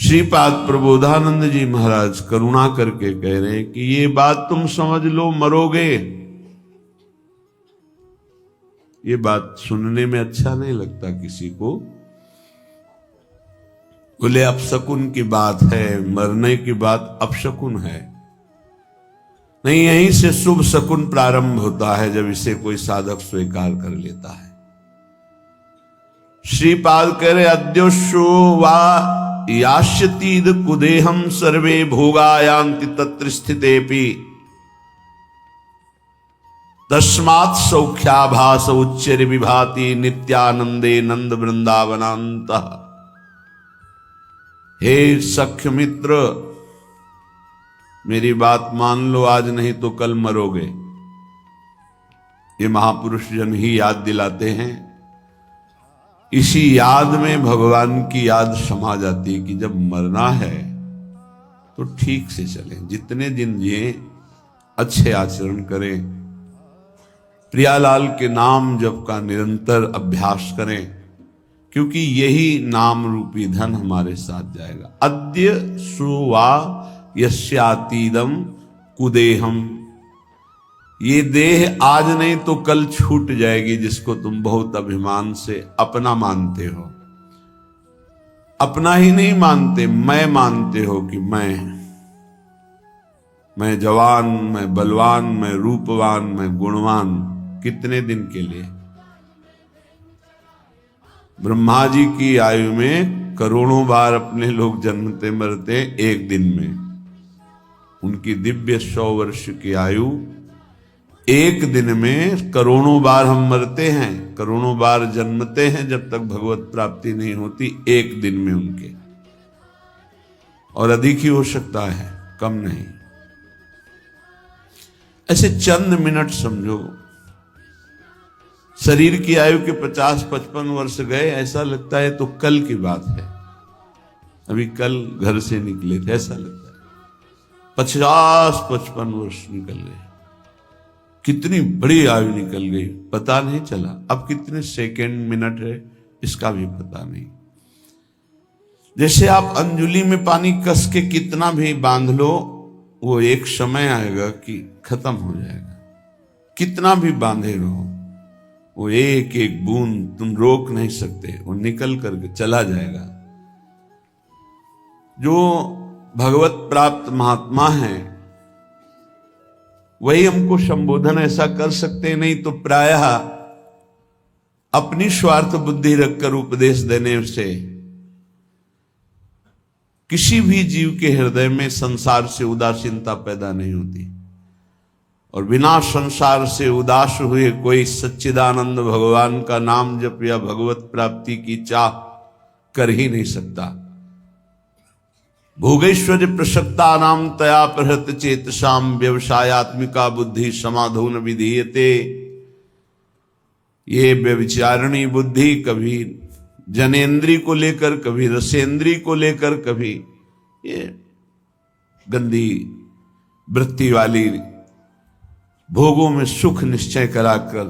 श्रीपाद प्रबोधानंद जी महाराज करुणा करके कह रहे हैं कि ये बात तुम समझ लो, मरोगे। ये बात सुनने में अच्छा नहीं लगता किसी को। बोले अपशकुन की बात है, मरने की बात अपशकुन है नहीं, यहीं से शुभ शकुन प्रारंभ होता है जब इसे कोई साधक स्वीकार कर लेता है। श्रीपाद कह रहे अद्योशो वा यास्यतीद कुदेहम सर्वे भोगायांति तत्र स्थितेपि तस्मात् सौख्याभास उच्चर विभाति नित्यानंदे नंद वृंदावनांत। हे सख्य मित्र, मेरी बात मान लो, आज नहीं तो कल मरोगे। ये महापुरुष जन ही याद दिलाते हैं। इसी याद में भगवान की याद समा जाती है कि जब मरना है तो ठीक से चलें, जितने दिन जिए अच्छे आचरण करें, प्रियालाल के नाम जप का निरंतर अभ्यास करें, क्योंकि यही नाम रूपी धन हमारे साथ जाएगा। अद्य सुवा यस्यातीदम कुदेहम, ये देह आज नहीं तो कल छूट जाएगी, जिसको तुम बहुत अभिमान से अपना मानते हो। अपना ही नहीं मानते, मैं मानते हो कि मैं जवान, मैं बलवान, मैं रूपवान, मैं गुणवान। कितने दिन के लिए? ब्रह्मा जी की आयु में करोड़ों बार अपने लोग जन्मते मरते एक दिन में। उनकी दिव्य 100 वर्ष की आयु, एक दिन में करोड़ों बार हम मरते हैं, करोड़ों बार जन्मते हैं जब तक भगवत प्राप्ति नहीं होती, एक दिन में उनके। और अधिक ही हो सकता है, कम नहीं। ऐसे चंद मिनट समझो, शरीर की आयु के 50-55 वर्ष गए, ऐसा लगता है तो कल की बात है, अभी कल घर से निकले थे, ऐसा लगता है 50-55 वर्ष निकल गए। कितनी बड़ी आयु निकल गई, पता नहीं चला। अब कितने सेकंड मिनट है इसका भी पता नहीं। जैसे आप अंजुली में पानी कस के कितना भी बांध लो, वो एक समय आएगा कि खत्म हो जाएगा। कितना भी बांधे रहो, वो एक एक बूंद तुम रोक नहीं सकते, वो निकल करके चला जाएगा। जो भगवत प्राप्त महात्मा हैं वही हमको संबोधन ऐसा कर सकते, नहीं तो प्रायः अपनी स्वार्थ बुद्धि रखकर उपदेश देने से किसी भी जीव के हृदय में संसार से उदासीनता पैदा नहीं होती। और बिना संसार से उदास हुए कोई सच्चिदानंद भगवान का नाम जप या भगवत प्राप्ति की चाह कर ही नहीं सकता। भोगेश्वर्य प्रसक्ता नाम तया प्रहृत चेतसाम व्यवसायत्मिका बुद्धि समाधून विधीयते। ये व्यभिचारिणी बुद्धि कभी जनेन्द्री को लेकर, कभी रसेंद्री को लेकर, कभी ये गंदी वृत्ति वाली भोगों में सुख निश्चय कराकर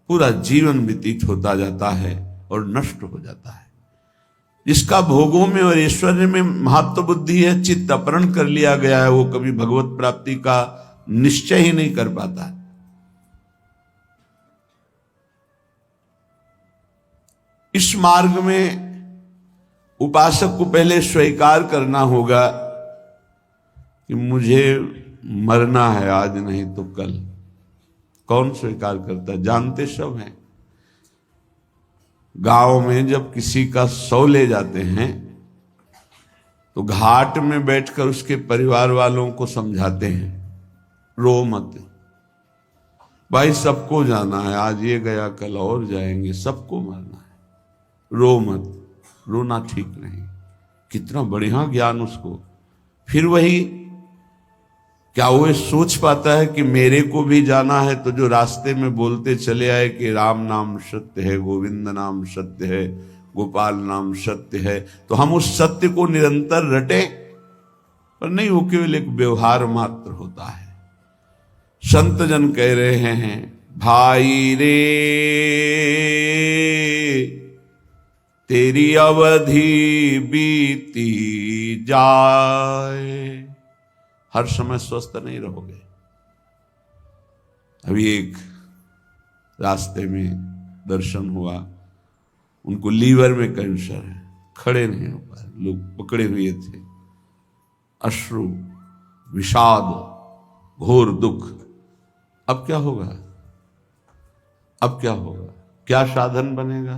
पूरा जीवन व्यतीत होता जाता है और नष्ट हो जाता है। जिसका भोगों में और ऐश्वर्य में महत्व बुद्धि है, चित्त अपहरण कर लिया गया है, वो कभी भगवत प्राप्ति का निश्चय ही नहीं कर पाता। इस मार्ग में उपासक को पहले स्वीकार करना होगा कि मुझे मरना है, आज नहीं तो कल। कौन स्वीकार करता? जानते सब हैं। गांव में जब किसी का शव ले जाते हैं तो घाट में बैठकर उसके परिवार वालों को समझाते हैं, रो मत भाई, सबको जाना है, आज ये गया कल और जाएंगे, सबको मरना है, रो मत। रोना ठीक नहीं। कितना बढ़िया ज्ञान उसको। फिर वही, क्या वो सोच पाता है कि मेरे को भी जाना है? तो जो रास्ते में बोलते चले आए कि राम नाम सत्य है, गोविंद नाम सत्य है, गोपाल नाम सत्य है, तो हम उस सत्य को निरंतर रटे? पर नहीं, वो केवल एक व्यवहार मात्र होता है। संत जन कह रहे हैं, भाई रे तेरी अवधि बीती जाए। हर समय स्वस्थ नहीं रहोगे। अभी एक रास्ते में दर्शन हुआ, उनको लीवर में कैंसर है, खड़े नहीं हो पाए, लोग पकड़े हुए थे, अश्रु, विषाद, घोर दुख। अब क्या होगा? अब क्या होगा? क्या साधन बनेगा?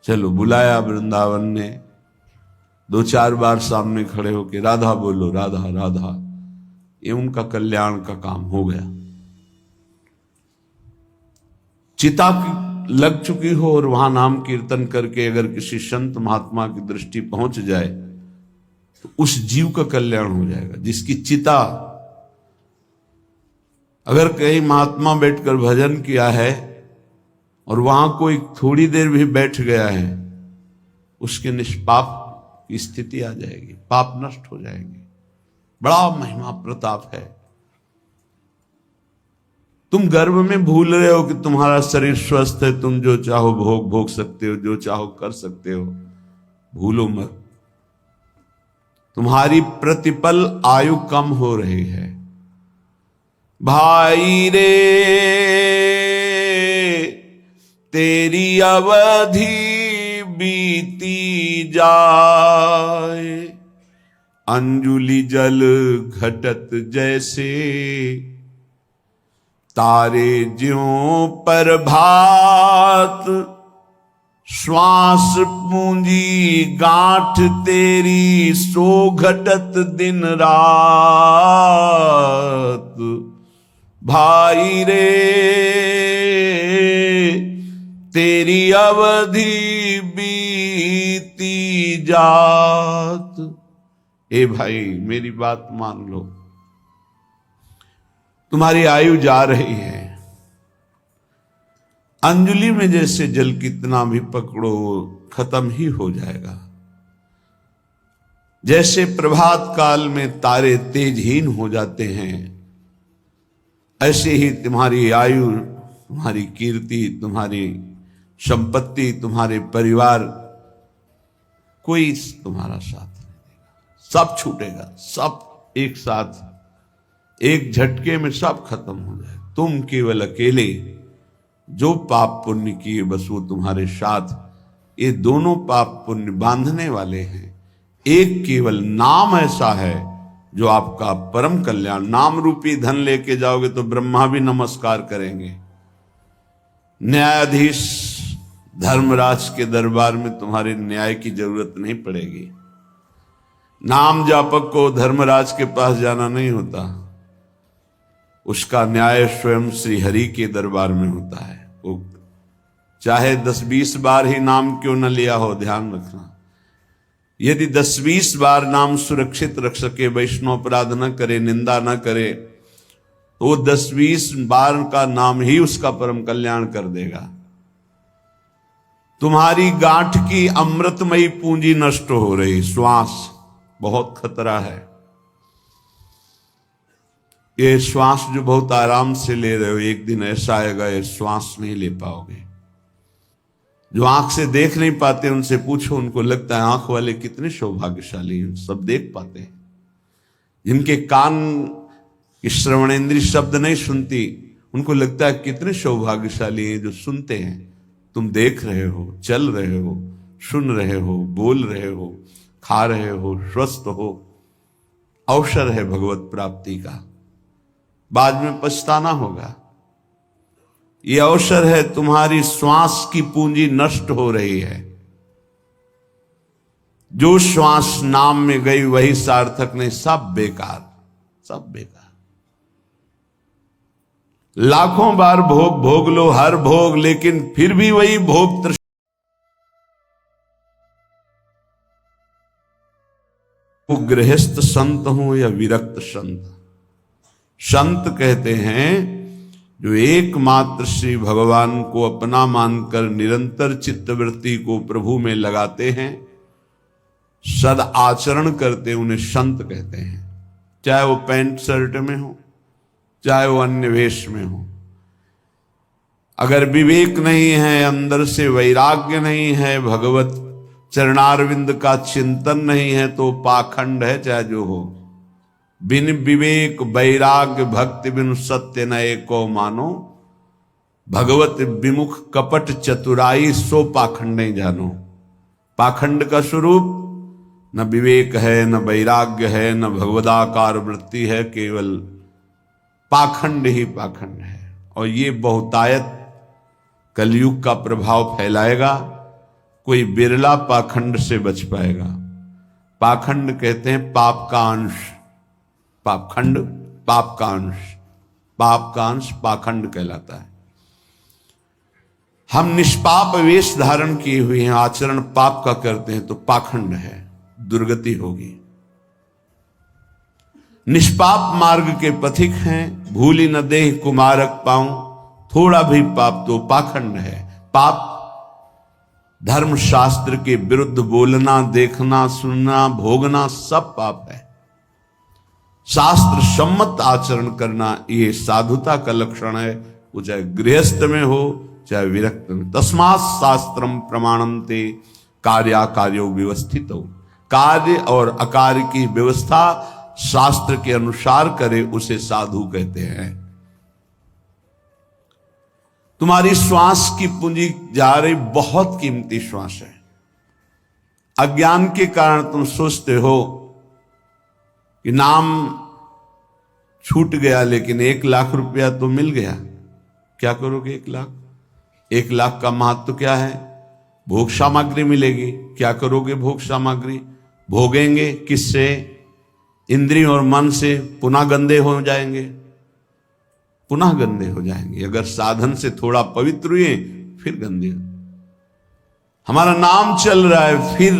चलो, बुलाया वृंदावन ने, 2-4 बार सामने खड़े होके राधा बोलो, राधा राधा, ये उनका कल्याण का काम हो गया। चिता लग चुकी हो और वहां नाम कीर्तन करके अगर किसी संत महात्मा की दृष्टि पहुंच जाए तो उस जीव का कल्याण हो जाएगा। जिसकी चिता, अगर कहीं महात्मा बैठकर भजन किया है और वहां कोई थोड़ी देर भी बैठ गया है, उसके निष्पाप की स्थिति आ जाएगी, पाप नष्ट हो जाएंगे। बड़ा महिमा प्रताप है। तुम गर्भ में भूल रहे हो कि तुम्हारा शरीर स्वस्थ है, तुम जो चाहो भोग सकते हो, जो चाहो कर सकते हो। भूलो मत, तुम्हारी प्रतिपल आयु कम हो रही है। भाई रे तेरी अवधि बीती जाए, अंजुलि जल घटत जैसे, तारे ज्यों पर भात, श्वास पूंजी गांठ तेरी, सो घटत दिन रात। भाई रे तेरी अवधि बीती जात। ए भाई, मेरी बात मान लो, तुम्हारी आयु जा रही है। अंजलि में जैसे जल कितना भी पकड़ो खत्म ही हो जाएगा। जैसे प्रभात काल में तारे तेजहीन हो जाते हैं, ऐसे ही तुम्हारी आयु, तुम्हारी कीर्ति, तुम्हारी संपत्ति, तुम्हारे परिवार, कोई तुम्हारा साथ नहीं देगा। सब छूटेगा, सब एक साथ, एक झटके में सब खत्म हो जाए। तुम केवल अकेले जो पाप पुण्य किए, बस वो तुम्हारे साथ। ये दोनों पाप पुण्य बांधने वाले हैं। एक केवल नाम ऐसा है जो आपका परम कल्याण। नाम रूपी धन लेके जाओगे तो ब्रह्मा भी नमस्कार करेंगे। न्यायाधीश धर्मराज के दरबार में तुम्हारे न्याय की जरूरत नहीं पड़ेगी। नाम जापक को धर्मराज के पास जाना नहीं होता, उसका न्याय स्वयं श्री हरि के दरबार में होता है। वो चाहे 10-20 बार ही नाम क्यों न लिया हो, ध्यान रखना। यदि 10-20 बार नाम सुरक्षित रख सके, वैष्णव अपराध न करे, निंदा न करे, तो वो 10-20 बार का नाम ही उसका परम कल्याण कर देगा। तुम्हारी गांठ की अमृतमयी पूंजी नष्ट हो रही, श्वास, बहुत खतरा है। ये श्वास जो बहुत आराम से ले रहे हो, एक दिन ऐसा आएगा ये श्वास नहीं ले पाओगे। जो आंख से देख नहीं पाते उनसे पूछो, उनको लगता है आंख वाले कितने सौभाग्यशाली हैं, सब देख पाते हैं। जिनके कान की श्रवणेंद्रिय शब्द नहीं सुनती, उनको लगता है कितने सौभाग्यशाली हैं जो सुनते हैं। तुम देख रहे हो, चल रहे हो, सुन रहे हो, बोल रहे हो, खा रहे हो, स्वस्थ हो। अवसर है भगवत प्राप्ति का, बाद में पछताना होगा। यह अवसर है, तुम्हारी श्वास की पूंजी नष्ट हो रही है। जो श्वास नाम में गई वही सार्थक नहीं, सब बेकार, सब बेकार। लाखों बार भोग भोग लो, हर भोग, लेकिन फिर भी वही भोग तृष्णा। गृहस्थ संत हो या विरक्त संत, संत कहते हैं जो एकमात्र श्री भगवान को अपना मानकर निरंतर चित्तवृत्ति को प्रभु में लगाते हैं, सद आचरण करते, उन्हें संत कहते हैं। चाहे वो पैंट शर्ट में हो, चाहे वो अन्य वेश में हो। अगर विवेक नहीं है, अंदर से वैराग्य नहीं है, भगवत चरणारविंद का चिंतन नहीं है, तो पाखंड है चाहे जो हो। बिन विवेक वैराग्य भक्ति बिनु सत्य न एको मानो, भगवत विमुख कपट चतुराई सो पाखंड नहीं जानो। पाखंड का स्वरूप न विवेक है, न वैराग्य है, न भगवदाकार वृत्ति है, केवल पाखंड ही पाखंड है। और ये बहुतायत कलयुग का प्रभाव फैलाएगा, कोई बिरला पाखंड से बच पाएगा। पाखंड कहते हैं पाप का अंश, पापखंड पाप का अंश, पाप का अंश पाखंड कहलाता है। हम निष्पाप वेश धारण किए हुए हैं, आचरण पाप का करते हैं तो पाखंड है, दुर्गति होगी। निष्पाप मार्ग के पथिक हैं, भूली न देह कुमारक पाऊं, थोड़ा भी पाप तो पाखंड है। पाप धर्म शास्त्र के विरुद्ध बोलना, देखना, सुनना, भोगना सब पाप है। शास्त्र सम्मत आचरण करना ये साधुता का लक्षण है, वो चाहे गृहस्थ में हो चाहे विरक्त में। तस्मात् शास्त्रम प्रमाणन्ते कार्याकार्यो व्यवस्थित हो, कार्य और अकार्य की व्यवस्था शास्त्र के अनुसार करे उसे साधु कहते हैं। तुम्हारी श्वास की पूंजी जा रही, बहुत कीमती श्वास है। अज्ञान के कारण तुम सोचते हो कि नाम छूट गया, लेकिन 1 लाख रुपया तो मिल गया। क्या करोगे 1 लाख? 1 लाख का महत्व क्या है? भोग सामग्री मिलेगी। क्या करोगे भोग सामग्री? भोगेंगे किससे? इंद्रिय और मन से। पुनः गंदे हो जाएंगे, पुनः गंदे हो जाएंगे। अगर साधन से थोड़ा पवित्र हुए फिर गंदे। हमारा नाम चल रहा है, फिर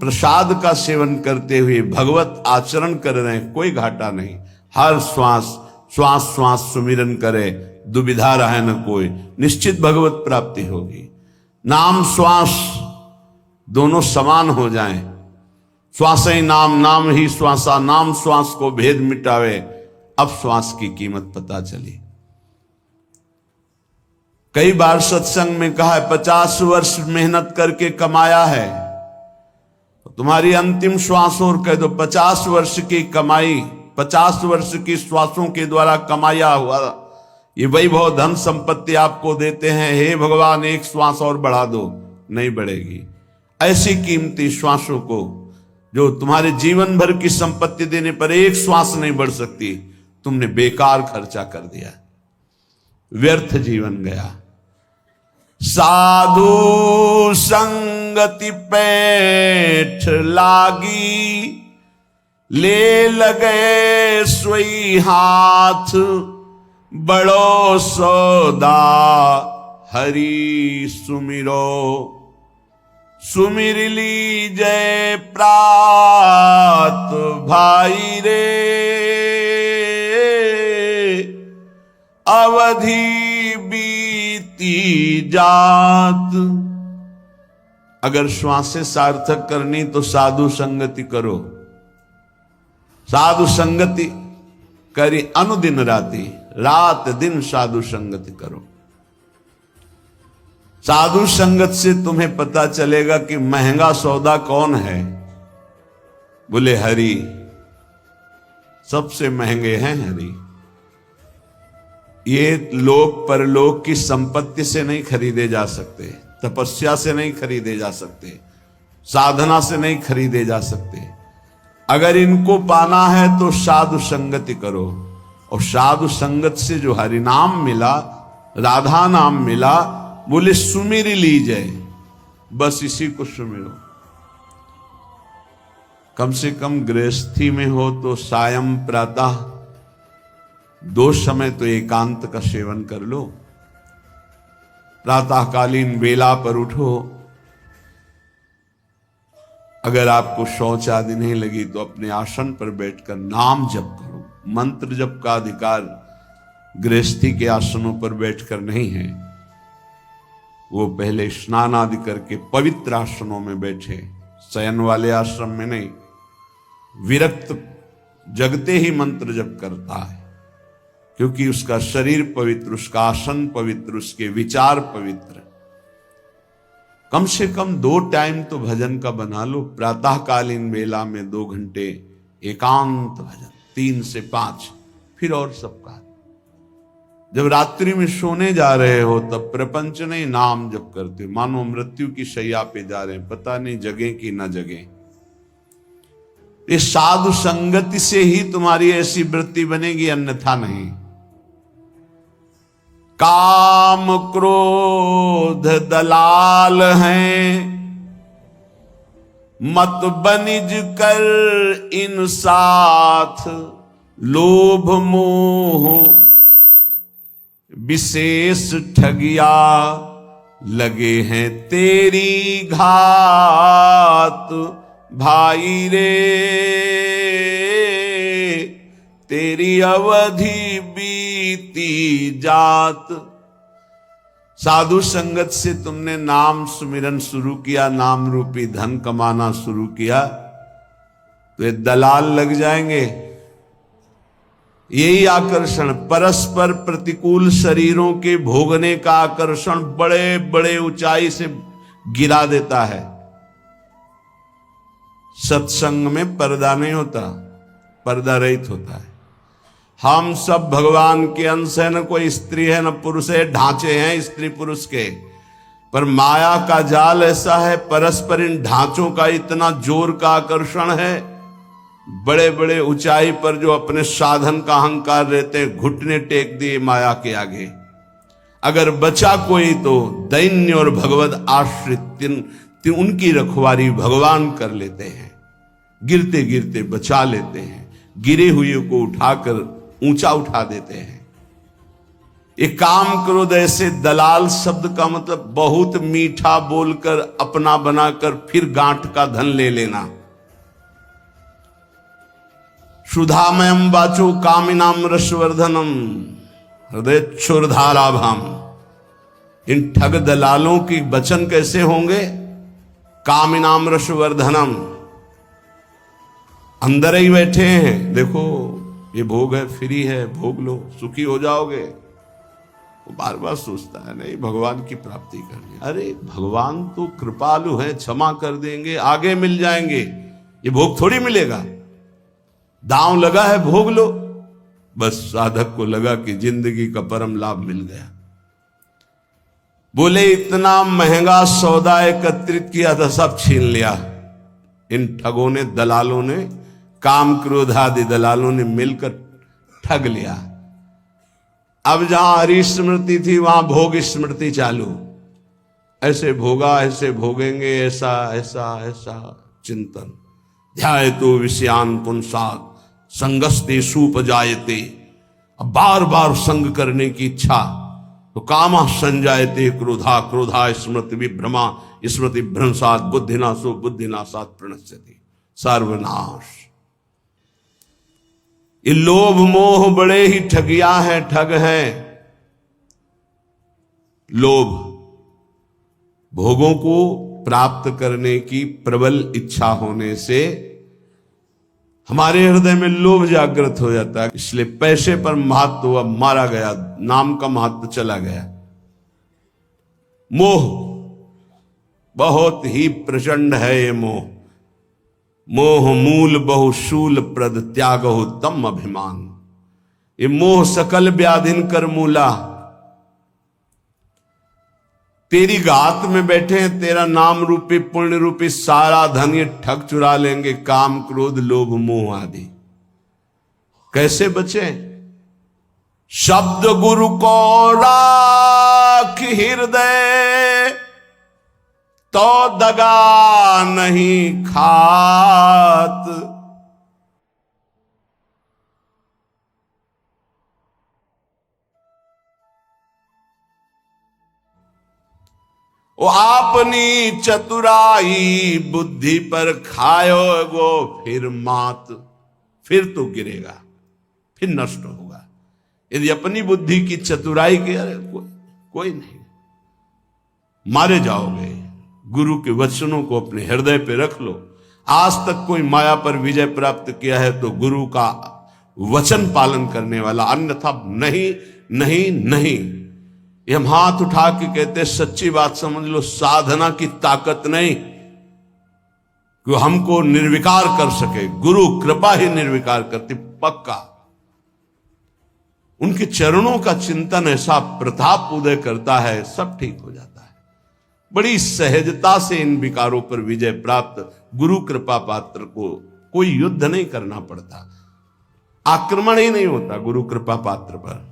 प्रसाद का सेवन करते हुए भगवत आचरण कर रहे हैं, कोई घाटा नहीं। हर श्वास श्वास श्वास सुमिरन करे, दुविधा रहे न कोई, निश्चित भगवत प्राप्ति होगी। नाम श्वास दोनों समान हो जाएं। श्वास ही नाम, नाम ही श्वासा, नाम श्वास को भेद मिटावे। अब श्वास की कीमत पता चली। कई बार सत्संग में कहा है 50 वर्ष मेहनत करके कमाया है, तो तुम्हारी अंतिम श्वास और कह दो 50 वर्ष की कमाई, 50 वर्ष की श्वासों के द्वारा कमाया हुआ ये वैभव धन संपत्ति आपको देते हैं। हे भगवान, 1 श्वास और बढ़ा दो, नहीं बढ़ेगी। ऐसी कीमती श्वासों को, जो तुम्हारे जीवन भर की संपत्ति देने पर 1 श्वास नहीं बढ़ सकती, तुमने बेकार खर्चा कर दिया, व्यर्थ जीवन गया। साधु संगति पैठ लागी, ले लगे सोई हाथ, बड़ो सौदा हरि सुमिरो, सुमिर लीजय प्रात भाई रे, अवधि बीती जात। अगर श्वासें सार्थक करनी तो साधु संगति करो। साधु संगति करी अनुदिन राति, रात दिन साधु संगति करो। साधु संगत से तुम्हें पता चलेगा कि महंगा सौदा कौन है। बोले हरि, सबसे महंगे हैं हरि। ये लोक परलोक की संपत्ति से नहीं खरीदे जा सकते, तपस्या से नहीं खरीदे जा सकते, साधना से नहीं खरीदे जा सकते। अगर इनको पाना है तो साधु संगति करो। और साधु संगत से जो हरि नाम मिला, राधा नाम मिला, बोले सुमिर लीजिए, बस इसी को सुमिरो। कम से कम गृहस्थी में हो तो सायं प्रातः 2 समय तो एकांत का सेवन कर लो। प्रातःकालीन बेला पर उठो। अगर आपको शौच आदि नहीं लगी तो अपने आसन पर बैठकर नाम जप करो। मंत्र जप का अधिकार गृहस्थी के आसनों पर बैठकर नहीं है, वो पहले स्नान आदि करके पवित्र आसनों में बैठे, शयन वाले आश्रम में नहीं। विरक्त जगते ही मंत्र जप करता है, क्योंकि उसका शरीर पवित्र, उसका आसन पवित्र, उसके विचार पवित्र। कम से कम 2 टाइम तो भजन का बना लो। प्रातःकालीन वेला में 2 घंटे एकांत भजन, 3 से 5, फिर और सबका। जब रात्रि में सोने जा रहे हो तब प्रपंच नहीं, नाम जप करते हो, मानो मृत्यु की शैया पे जा रहे हैं, पता नहीं जगे कि न जगे। इस साधु संगति से ही तुम्हारी ऐसी वृत्ति बनेगी, अन्यथा नहीं। काम क्रोध दलाल हैं, मत बनिज कर इन साथ, लोभ मोह विशेष ठगिया, लगे हैं तेरी घात। भाई रे तेरी अवधि बीती जात। साधु संगत से तुमने नाम सुमिरन शुरू किया, नाम रूपी धन कमाना शुरू किया, तो ये दलाल लग जाएंगे। यही आकर्षण, परस्पर प्रतिकूल शरीरों के भोगने का आकर्षण बड़े बड़े ऊंचाई से गिरा देता है। सत्संग में पर्दा नहीं होता, पर्दा रहित होता है। हम सब भगवान के अंश है, न कोई स्त्री है न पुरुष है, ढांचे हैं स्त्री पुरुष के, पर माया का जाल ऐसा है, परस्पर इन ढांचों का इतना जोर का आकर्षण है। बड़े बड़े ऊंचाई पर जो अपने साधन का अहंकार रहते हैं, घुटने टेक दिए माया के आगे। अगर बचा कोई तो दैन्य और भगवत आश्रित उनकी रखवारी भगवान कर लेते हैं, गिरते गिरते बचा लेते हैं, गिरे हुए को उठाकर ऊंचा उठा देते हैं। एक काम क्रोध ऐसे दलाल शब्द का मतलब बहुत मीठा बोलकर अपना बनाकर फिर गांठ का धन ले लेना। सुधामयम वाचो कामिनाम रसवर्धनम हृदय क्षुरधाराभाम। इन ठग दलालों की वचन कैसे होंगे? कामिनाम रसवर्धनम, अंदर ही बैठे हैं, देखो ये भोग है, फ्री है, भोग लो, सुखी हो जाओगे। वो बार बार सोचता है नहीं भगवान की प्राप्ति करनी। अरे भगवान तो कृपालु है, क्षमा कर देंगे, आगे मिल जाएंगे, ये भोग थोड़ी मिलेगा। दांव लगा है, भोग लो। बस साधक को लगा कि जिंदगी का परम लाभ मिल गया। बोले इतना महंगा सौदा एकत्रित किया था, सब छीन लिया। इन ठगों ने, दलालों ने, काम क्रोध आदि दलालों ने मिलकर ठग लिया। अब जहां हरि स्मृति थी वहां भोग स्मृति चालू। ऐसे भोगा, ऐसे भोगेंगे, ऐसा ऐसा ऐसा चिंतन। ध्याय तो विषयान पुंसात संगस्ते सुपजायते। अब बार बार संग करने की इच्छा, तो कामा संजायते क्रोधा, क्रोधा स्मृति विभ्रमा, स्मृति भ्रंसात बुद्धिनाशो, बुद्धिनाशात प्रणश्यति। सर्वनाश। ये लोभ मोह बड़े ही ठगिया है, ठग है। लोभ, भोगों को प्राप्त करने की प्रबल इच्छा होने से हमारे हृदय में लोभ जागृत हो जाता है। इसलिए पैसे पर महत्व अब मारा गया, नाम का महत्व चला गया। मोह बहुत ही प्रचंड है ये मोह। मोह मूल बहुशूल प्रद त्यागो तम अभिमान। ये मोह सकल व्याधिन कर मूला। तेरी गात में बैठे हैं, तेरा नाम रूपी पुण्य रूपी सारा धन ये ठग चुरा लेंगे। काम क्रोध लोभ मोह आदि। कैसे बचे? शब्द गुरु को राख हृदय, तो दगा नहीं खात। वो अपनी चतुराई बुद्धि पर खायो गो फिर मात। फिर तो गिरेगा, फिर नष्ट होगा। यदि अपनी बुद्धि की चतुराई के, अरे कोई नहीं, मारे जाओगे। गुरु के वचनों को अपने हृदय पे रख लो। आज तक कोई माया पर विजय प्राप्त किया है तो गुरु का वचन पालन करने वाला, अन्यथा नहीं नहीं नहीं। ये हम हाथ उठा के कहते सच्ची बात समझ लो, साधना की ताकत नहीं कि हमको निर्विकार कर सके, गुरु कृपा ही निर्विकार करती, पक्का। उनके चरणों का चिंतन ऐसा प्रताप उदय करता है, सब ठीक हो जाता है। बड़ी सहजता से इन विकारों पर विजय प्राप्त। गुरु कृपा पात्र को कोई युद्ध नहीं करना पड़ता, आक्रमण ही नहीं होता गुरु कृपा पात्र पर।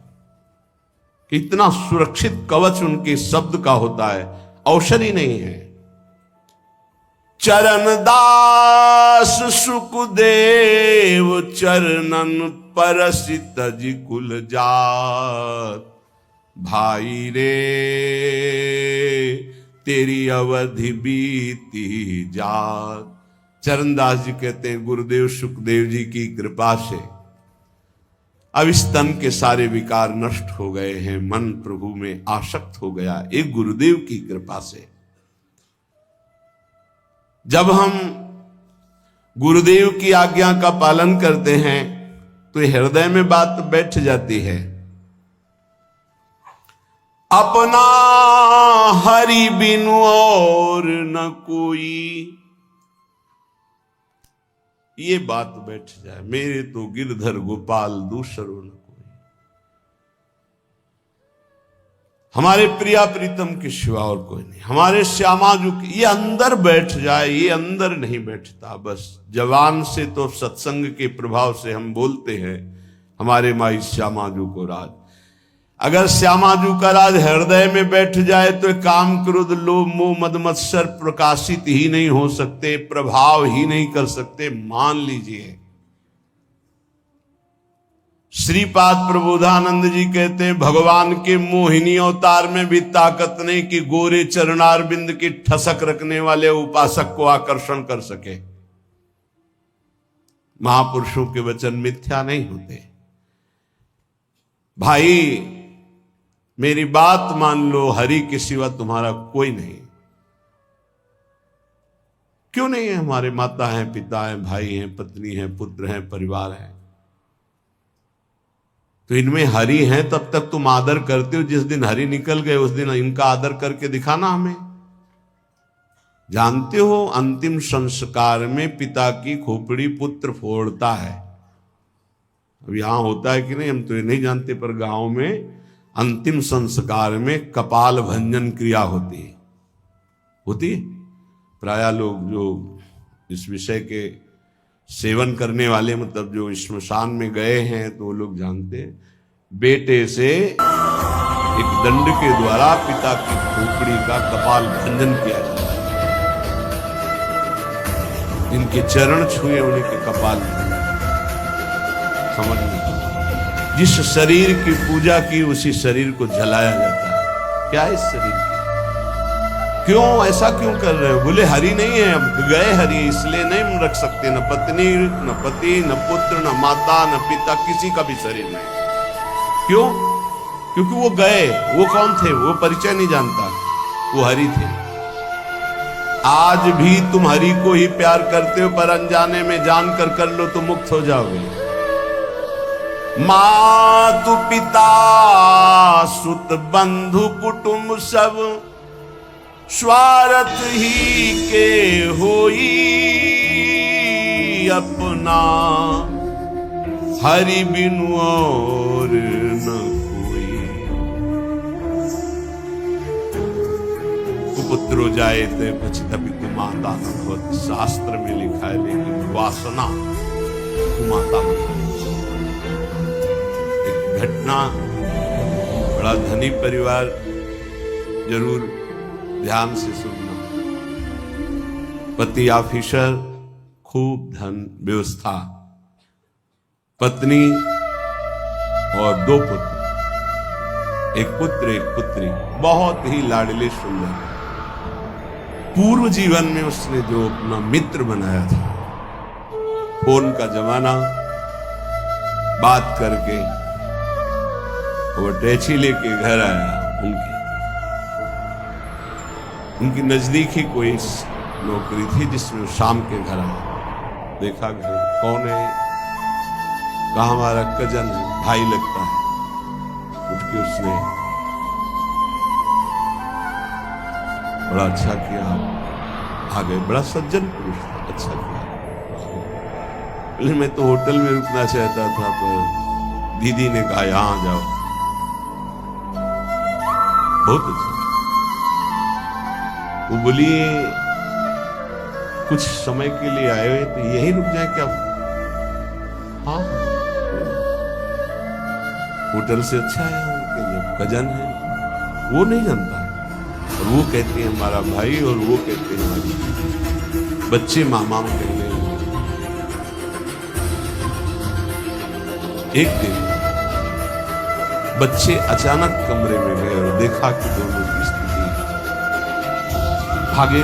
इतना सुरक्षित कवच उनके शब्द का होता है, औषधि नहीं है। चरण दास सुखदेव चरणन परसि तज कुल जात, भाई रे तेरी अवधि बीती जात। चरणदास जी कहते हैं गुरुदेव सुखदेव जी की कृपा से अब इस तन के सारे विकार नष्ट हो गए हैं, मन प्रभु में आसक्त हो गया, एक गुरुदेव की कृपा से। जब हम गुरुदेव की आज्ञा का पालन करते हैं तो हृदय में बात बैठ जाती है, अपना हरि बिनु और न कोई। ये बात बैठ जाए, मेरे तो गिरधर गोपाल दूसरो न कोई। हमारे प्रिया प्रीतम के सिवा और कोई नहीं, हमारे श्यामाजू की, ये अंदर बैठ जाए। ये अंदर नहीं बैठता, बस जवान से तो सत्संग के प्रभाव से हम बोलते हैं हमारे माई श्यामाजू को राज। अगर श्यामाजू का राज हृदय में बैठ जाए तो काम क्रोध लोभ मोह मद मत्सर प्रकाशित ही नहीं हो सकते, प्रभाव ही नहीं कर सकते। मान लीजिए श्रीपाद प्रबोधानंद जी कहते हैं भगवान के मोहिनी अवतार में भी ताकत नहीं कि गोरे चरणारविंद की ठसक रखने वाले उपासक को आकर्षण कर सके। महापुरुषों के वचन मिथ्या नहीं होते। भाई मेरी बात मान लो, हरि के सिवा तुम्हारा कोई नहीं। क्यों नहीं है? हमारे माता हैं, पिता हैं, भाई हैं, पत्नी हैं, पुत्र हैं, परिवार है। तो इनमें हरि हैं तब तक तुम आदर करते हो। जिस दिन हरि निकल गए उस दिन इनका आदर करके दिखाना हमें। जानते हो अंतिम संस्कार में पिता की खोपड़ी पुत्र फोड़ता है। अब यहां होता है कि नहीं हम तो ये नहीं जानते, पर गांव में अंतिम संस्कार में कपाल भंजन क्रिया होती है। प्राय लोग जो इस विषय के सेवन करने वाले, मतलब जो श्मशान में गए हैं, तो वो लोग जानते हैं। बेटे से एक दंड के द्वारा पिता की खोपड़ी का कपाल भंजन किया जाता है। जिनके चरण छुए उन्हीं के कपाल समझ में। जिस शरीर की पूजा की उसी शरीर को जलाया जाता है। क्या इस शरीर की? क्यों ऐसा क्यों कर रहे हो? बोले हरि नहीं है, अब गए हरि, इसलिए नहीं रख सकते। न पत्नी न पति न पुत्र न माता न पिता, किसी का भी शरीर नहीं। क्यों? क्योंकि वो गए। वो कौन थे? वो परिचय नहीं जानता, वो हरि थे। आज भी तुम हरि को ही प्यार करते हो, पर अनजाने में जानकर कर लो तो मुक्त हो जाओगे। मातु पिता सुत बंधु कुटुंब सब स्वार्थ ही के होई, अपना हरि बिनु और न कोई। कुपुत्रो जाए ते पछितपि कुमाता न भवति, शास्त्र में लिखा है, लेकिन वासना कुमाता न भवति। घटना, बड़ा धनी परिवार, जरूर ध्यान से सुनना। पति ऑफिसर, खूब धन व्यवस्था, पत्नी और 2 पुत्र, एक पुत्र एक पुत्री, बहुत ही लाडले सुंदर। पूर्व जीवन में उसने जो अपना मित्र बनाया था, फोन का जमाना, बात करके वो टैची लेके घर आया। उनकी नजदीक ही कोई नौकरी थी जिसमें शाम के घर आया। देखा घर कौन है, कहा हमारा कजन है, भाई लगता है। उठ के उसने बड़ा अच्छा किया, आ गए। बड़ा सज्जन पुरुष था, अच्छा किया। पहले मैं तो होटल में रुकना चाहता था, पर दीदी ने कहा यहां जाओ। बहुत अच्छा। वो बोली कुछ समय के लिए आए हुए तो यही रुक जाए क्या? हाँ, होटल से अच्छा है उनके लिए, कजन है, वो नहीं जानता है। और वो कहते हैं हमारा भाई, और वो कहते हैं हमारी बच्चे मामा कहने। एक दिन बच्चे अचानक कमरे में गए और देखा कि दोनों की स्थिति, भागे।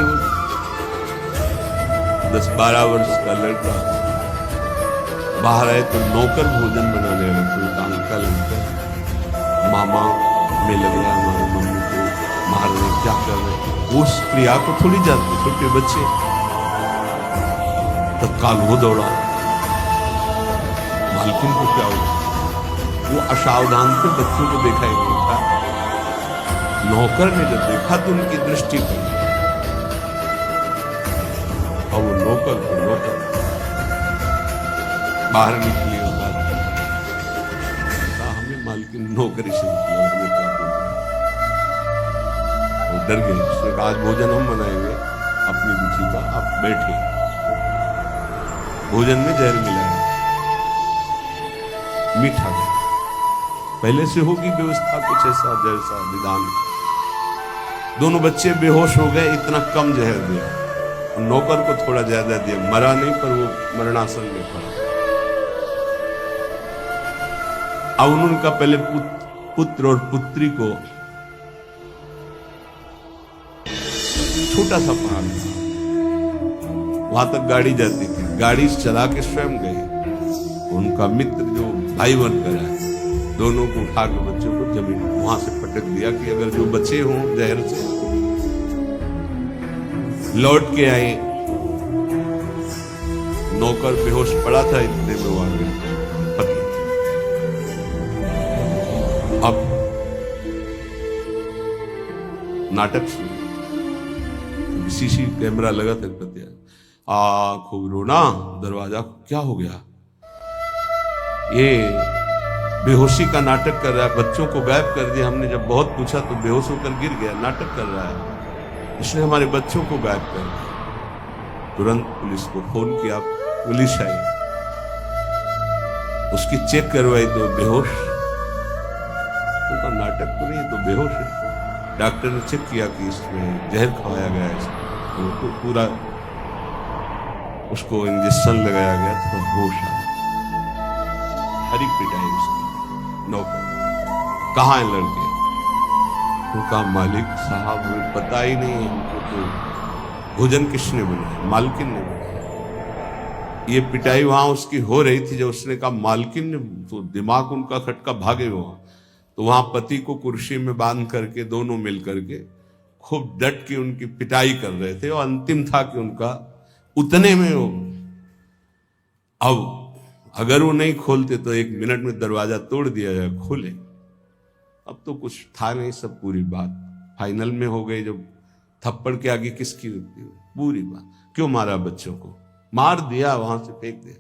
10-12 वर्ष का लड़का बाहर आए तो नौकर भोजन बनाने लगे। तो उनका अंकल मामा में लग रहा है हमारी मम्मी को मार रहे, क्या कर रहे। उस प्रिया को थोड़ी जानते, छोटे बच्चे। तत्काल वो दौड़ा, मालकिन को क्या हुआ? वो असावधान से बच्चों को देखा ही नहीं था। नौकर ने जब देखा तो उनकी दृष्टि पड़ी, और वो नौकर बाहर निकली। हमें मालकिन नौकरी से निकला, हमें क्या बोल। वो डर गए। उसने कहा आज भोजन हम बनाएंगे अपनी रुचि का, आप बैठे। भोजन में जहर मिलाया, मीठा गया। पहले से होगी व्यवस्था कुछ ऐसा जैसा विधान। दोनों बच्चे बेहोश हो गए, इतना कम जहर दिया। और नौकर को थोड़ा ज्यादा दिया, मरा नहीं पर वो मरणासन में पड़ा। अब उनका पहले पुत्र और पुत्री को, छोटा सा पहाड़ था, वहां तक गाड़ी जाती थी, गाड़ी चला के स्वयं गए। उनका मित्र जो भाई बनकर आए, दोनों को उठा के बच्चों को जमीन वहां से पटक दिया कि अगर जो बचे हों जहर से। लौट के आए, नौकर बेहोश पड़ा था, इतने में वो आ गया पति। अब नाटक शुरू, सीसी कैमरा लगा था। पति खूब रोना, दरवाजा क्या हो गया? ये बेहोशी का नाटक कर रहा है, बच्चों को गायब कर दिया हमने। जब बहुत पूछा तो बेहोश होकर गिर गया, नाटक कर रहा है, इसने हमारे बच्चों को गायब कर दिया। तुरंत पुलिस को फोन किया, पुलिस आई, उसकी चेक करवाई तो बेहोश। उनका नाटक तो नहीं, तो बेहोश है। डॉक्टर ने चेक किया कि इसमें जहर खवाया गया है, तो पूरा उसको इंजेक्शन लगाया गया तो होश आ गया। हरी पिटाई उसकी। नौकर कहाँ है लड़के? उनका मालिक साहब हमें पता ही नहीं, हमको तो भोजन किसने बनाया? मालकिन ने बनाया। ये पिटाई वहां उसकी हो रही थी, जब उसने कहा मालकिन ने, तो दिमाग उनका खटका, भागे वहां। तो वहां पति को कुर्सी में बांध करके दोनों मिल करके खूब डट के उनकी पिटाई कर रहे थे। और अंतिम था कि उनका उतने में वो, अब अगर वो नहीं खोलते तो 1 मिनट में दरवाजा तोड़ दिया जाए, खोले। अब तो कुछ था नहीं, सब पूरी बात फाइनल में हो गई। जब थप्पड़ के आगे किसकी पूरी बात, क्यों मारा बच्चों को? मार दिया, वहां से फेंक दिया।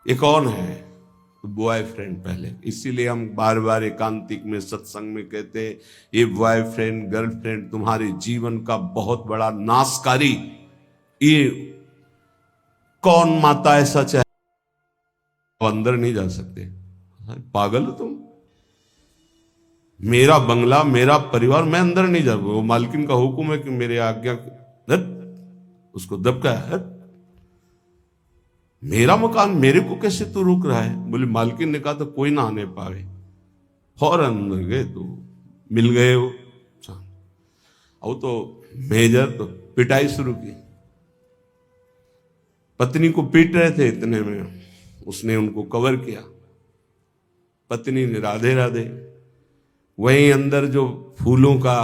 ये कौन है? तो बॉयफ्रेंड पहले। इसीलिए हम बार बार एकांतिक में, सत्संग में कहते हैं, ये बॉयफ्रेंड गर्लफ्रेंड तुम्हारे जीवन का बहुत बड़ा नाशकारी। ये कौन माता ऐसा चाहे? अंदर नहीं जा सकते, पागल हो तुम? मेरा बंगला, मेरा परिवार, मैं अंदर नहीं जा। वो मालकिन का हुक्म है कि मेरे आज्ञा, उसको दबका है। मेरा मकान, मेरे को कैसे तू रोक रहा है? बोले मालकिन ने कहा तो कोई ना आने पावे। फौरन अंदर गए तो मिल गए वो। अब तो मेजर तो पिटाई शुरू की, पत्नी को पीट रहे थे, इतने में उसने उनको कवर किया। पत्नी ने राधे राधे। वहीं अंदर जो फूलों का,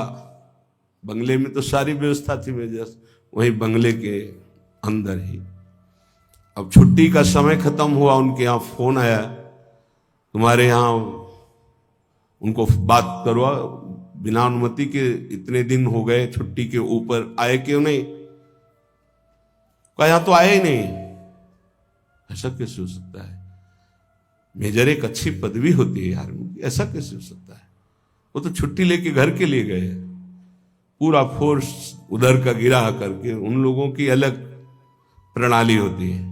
बंगले में तो सारी व्यवस्था थी मेजर, वहीं बंगले के अंदर ही अब छुट्टी का समय खत्म हुआ, उनके यहाँ फोन आया, तुम्हारे यहाँ उनको बात करवा, बिना अनुमति के इतने दिन हो गए, छुट्टी के ऊपर आए क्यों नहीं? कहा यहां तो आए ही नहीं। ऐसा कैसे हो सकता है? मेजर एक अच्छी पदवी होती है आर्मी की, ऐसा कैसे हो सकता है? वो तो छुट्टी लेके घर के लिए गए, पूरा फोर्स उधर का गिरा करके। उन लोगों की अलग प्रणाली होती है,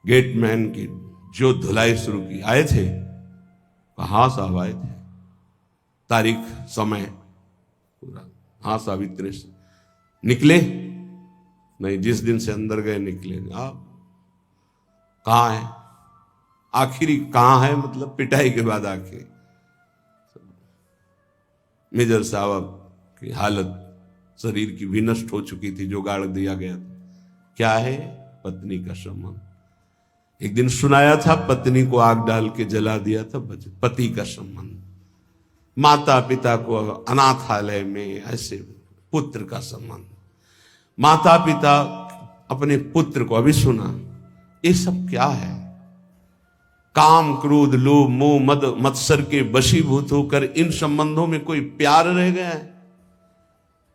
गेटमैन की जो धुलाई शुरू की। आए थे? हाँ साहब आए थे, तारीख समय पूरा। हाँ साहब इतने से निकले नहीं, जिस दिन से अंदर गए निकले। आप कहाँ है? आखिरी कहाँ है मतलब पिटाई के बाद आके मेजर साहब की हालत शरीर की विनष्ट हो चुकी थी, जो गाड़ दिया गया था। क्या है? पत्नी का संबंध। एक दिन सुनाया था, पत्नी को आग डाल के जला दिया था, पति का संबंध। माता पिता को अनाथालय में ऐसे, पुत्र का संबंध। माता पिता अपने पुत्र को, अभी सुना, ये सब क्या है? काम क्रोध लोभ मोह मद मत्सर के वशीभूत होकर इन संबंधों में कोई प्यार रह गया है?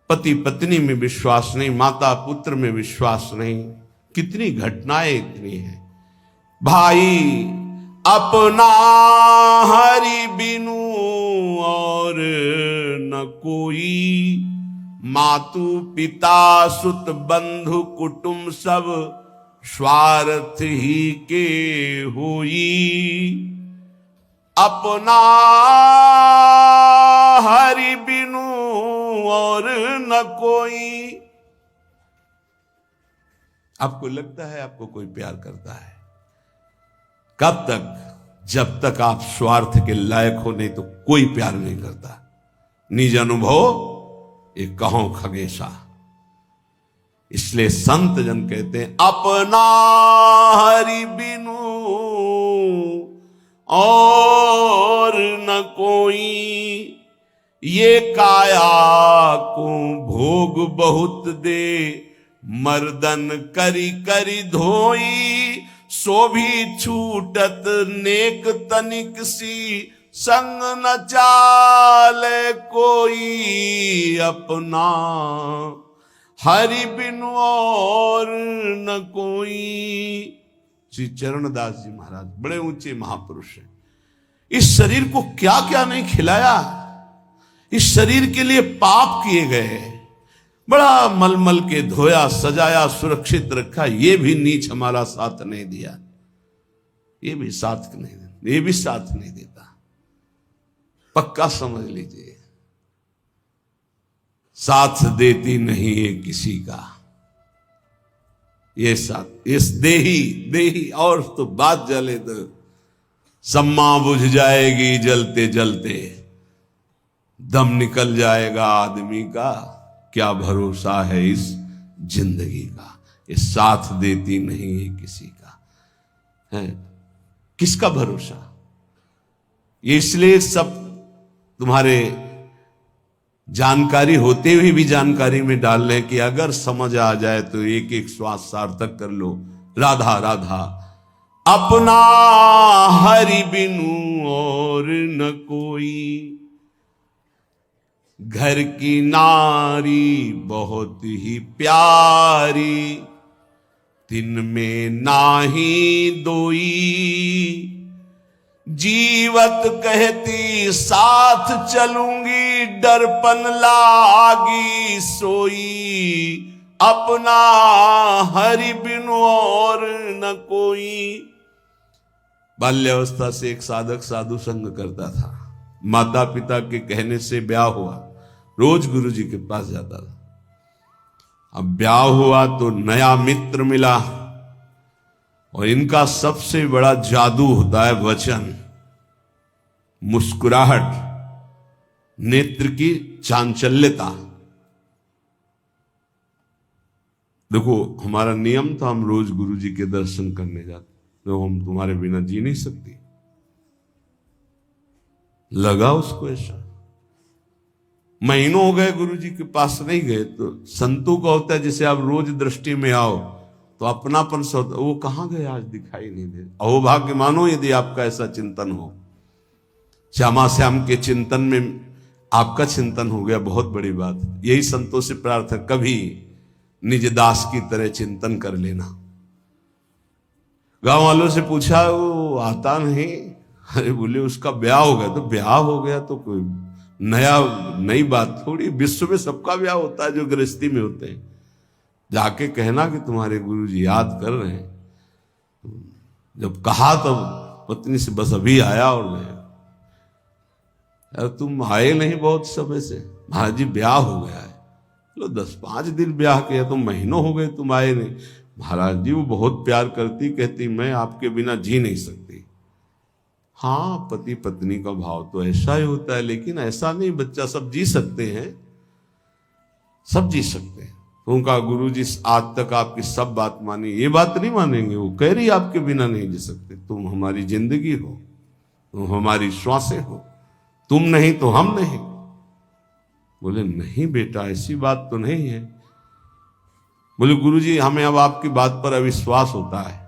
पति पत्नी में विश्वास नहीं, माता पुत्र में विश्वास नहीं। कितनी घटनाएं इतनी हैं। भाई अपना हरि बिनु और न कोई, मातु पिता सुत बंधु कुटुंब सब स्वार्थ ही के होई। अपना हरि बिनु और न कोई। आपको लगता है आपको कोई प्यार करता है? कब तक? जब तक आप स्वार्थ के लायक हो, नहीं तो कोई प्यार नहीं करता। निज अनुभव ये कहो खगेशा। इसलिए संत जन कहते हैं अपना हरि बिनु और न कोई। ये काया को भोग बहुत दे, मर्दन करी करी धोई। सो भी छूटत नेक तनिक सी, संग न चाले कोई। अपना हरि बिनु और न कोई। श्री चरणदास जी महाराज बड़े ऊंचे महापुरुष हैं। इस शरीर को क्या क्या नहीं खिलाया, इस शरीर के लिए पाप किए गए, बड़ा मलमल के धोया सजाया सुरक्षित रखा। ये भी नीच हमारा साथ नहीं दिया, ये भी साथ नहीं देता, ये भी साथ नहीं देता। पक्का समझ लीजिए, साथ देती नहीं है किसी का ये साथ। इस देही और तो बात जले तो सम्मा बुझ जाएगी, जलते जलते दम निकल जाएगा आदमी का। क्या भरोसा है इस जिंदगी का? ये साथ देती नहीं है किसी का, है किसका भरोसा? ये इसलिए सब तुम्हारे जानकारी होते हुए भी जानकारी में डाल रहे कि अगर समझ आ जाए तो एक एक श्वास सार्थक कर लो। राधा राधा। अपना हरि बिनु और न कोई। घर की नारी बहुत ही प्यारी, दिन में नाही दोई। जीवत कहती साथ चलूंगी, डरपन लागी सोई। अपना हरि बिनु और न कोई। बाल्यावस्था से एक साधक साधु संग करता था। माता पिता के कहने से ब्याह हुआ, रोज गुरु जी के पास जाता था। अब ब्याह हुआ तो नया मित्र मिला, और इनका सबसे बड़ा जादू होता है वचन, मुस्कुराहट, नेत्र की चांचल्यता। देखो हमारा नियम था, हम रोज गुरु जी के दर्शन करने जाते, तो हम तुम्हारे बिना जी नहीं सकती। लगा उसको ऐसा। महीनों हो गए गुरु जी के पास नहीं गए, तो संतों का होता है जैसे आप रोज दृष्टि में आओ तो अपनापन से होता, वो कहाँ गए आज दिखाई नहीं दे। अहोभाग्य मानो यदि आपका ऐसा चिंतन हो, श्यामा श्याम के चिंतन में आपका चिंतन हो गया, बहुत बड़ी बात। यही संतों से प्रार्थना, कभी निज दास की तरह चिंतन कर लेना। गांव वालों से पूछा, वो आता नहीं। अरे बोले उसका ब्याह हो गया। तो ब्याह हो गया तो कोई नई बात थोड़ी, विश्व में सबका ब्याह होता है जो गृहस्थी में होते हैं। जाके कहना कि तुम्हारे गुरुजी याद कर रहे हैं। जब कहा तब पत्नी से बस अभी आया और मैं, यार तुम आए नहीं बहुत समय से। महाराज जी ब्याह हो गया है। लो 10-5 दिन ब्याह किया, तो महीनों हो गए तुम आए नहीं। महाराज जी वो बहुत प्यार करती, कहती मैं आपके बिना जी नहीं सकती। हाँ, पति पत्नी का भाव तो ऐसा ही होता है, लेकिन ऐसा नहीं बच्चा, सब जी सकते हैं, सब जी सकते हैं। तो उनका गुरु जी आज तक आपकी सब बात मानी, ये बात नहीं मानेंगे। वो कह रही आपके बिना नहीं जी सकते, तुम हमारी जिंदगी हो, तुम हमारी श्वासें हो, तुम नहीं तो हम नहीं। बोले नहीं बेटा, ऐसी बात तो नहीं है। बोले गुरुजी हमें अब आपकी बात पर अविश्वास होता है।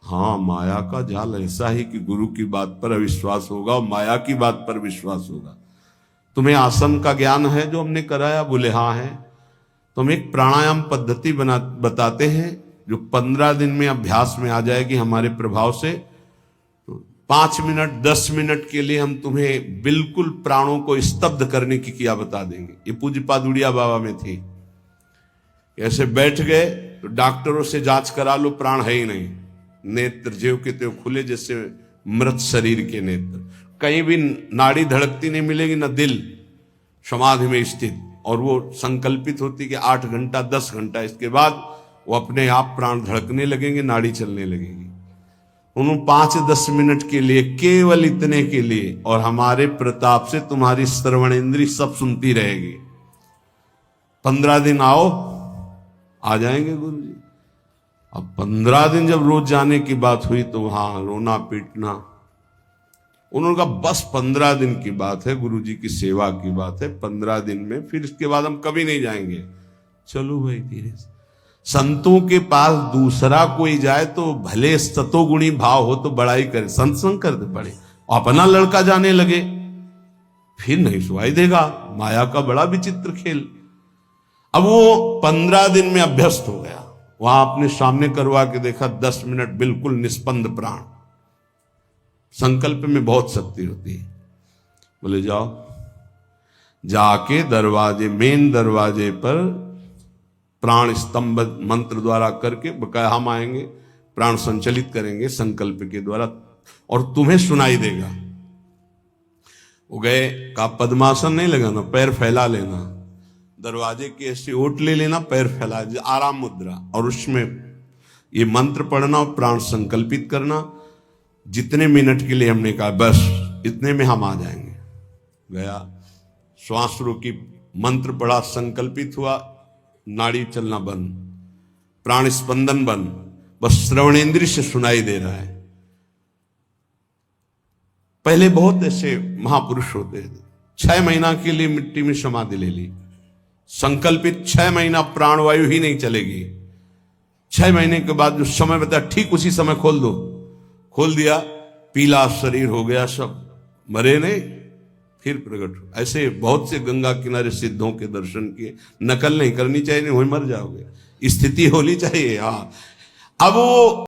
हाँ, माया का जाल ऐसा ही कि गुरु की बात पर अविश्वास होगा और माया की बात पर विश्वास होगा। तुम्हें आसन का ज्ञान है जो हमने कराया? बोले हाँ है। तो हम एक प्राणायाम पद्धति बताते हैं जो 15 दिन में अभ्यास में आ जाएगी हमारे प्रभाव से। 5 मिनट 10 मिनट के लिए हम तुम्हें बिल्कुल प्राणों को स्तब्ध करने की क्रिया बता देंगे। ये पूज्यपाद उड़िया बाबा में थी। ऐसे बैठ गए तो डॉक्टरों से जांच करा लो, प्राण है ही नहीं। नेत्र ज्यों के त्यों खुले जैसे मृत शरीर के नेत्र, कहीं भी नाड़ी धड़कती नहीं मिलेगी, न दिल, समाधि में स्थित। और वो संकल्पित होती कि 8 घंटा 10 घंटा, इसके बाद वो अपने आप प्राण धड़कने लगेंगे, नाड़ी चलने लगेगी। उन्होंने 5-10 मिनट के लिए, केवल इतने के लिए, और हमारे प्रताप से तुम्हारी श्रवण इंद्री सब सुनती रहेगी। 15 दिन आओ, आ जाएंगे गुरु जी। अब 15 दिन जब रोज जाने की बात हुई तो वहां रोना पीटना। उन्होंने कहा बस 15 दिन की बात है, गुरु जी की सेवा की बात है, 15 दिन में, फिर इसके बाद हम कभी नहीं जाएंगे। चलो भाई धीरे से। संतों के पास दूसरा कोई जाए तो भले सतोगुणी भाव हो तो बड़ाई करे, संग करते पड़े, अपना लड़का जाने लगे फिर नहीं सुनाई देगा। माया का बड़ा विचित्र खेल। अब वो 15 दिन में अभ्यस्त हो गया। वहां अपने सामने करवा के देखा, 10 मिनट बिल्कुल निस्पंद प्राण। संकल्प में बहुत शक्ति होती है। बोले जाओ, जाके दरवाजे, मेन दरवाजे पर प्राण स्तंभ मंत्र द्वारा करके, बकाया हम आएंगे, प्राण संचलित करेंगे संकल्प के द्वारा और तुम्हें सुनाई देगा। वो गए, का पद्मासन नहीं लगाना, पैर फैला लेना, दरवाजे की ऐसी ओट ले लेना, पैर फैला, आराम मुद्रा, और उसमें ये मंत्र पढ़ना और प्राण संकल्पित करना। जितने मिनट के लिए हमने कहा बस इतने में हम आ जाएंगे। गया, श्वास रोकी, मंत्र पढ़ा, संकल्पित हुआ, नाड़ी चलना बंद, प्राण स्पंदन बंद, बस श्रवणेंद्रिय से सुनाई दे रहा है। पहले बहुत ऐसे महापुरुष होते थे, 6 महीना के लिए मिट्टी में समाधि ले ली, संकल्पित 6 महीना प्राणवायु ही नहीं चलेगी। 6 महीने के बाद जो समय बताया ठीक उसी समय खोल दो, खोल दिया, पीला शरीर हो गया, सब मरे नहीं, फिर प्रकट हो। ऐसे बहुत से गंगा किनारे सिद्धों के दर्शन किए। नकल नहीं करनी चाहिए, नहीं वही मर जाओगे, स्थिति होनी चाहिए। हाँ, अब वो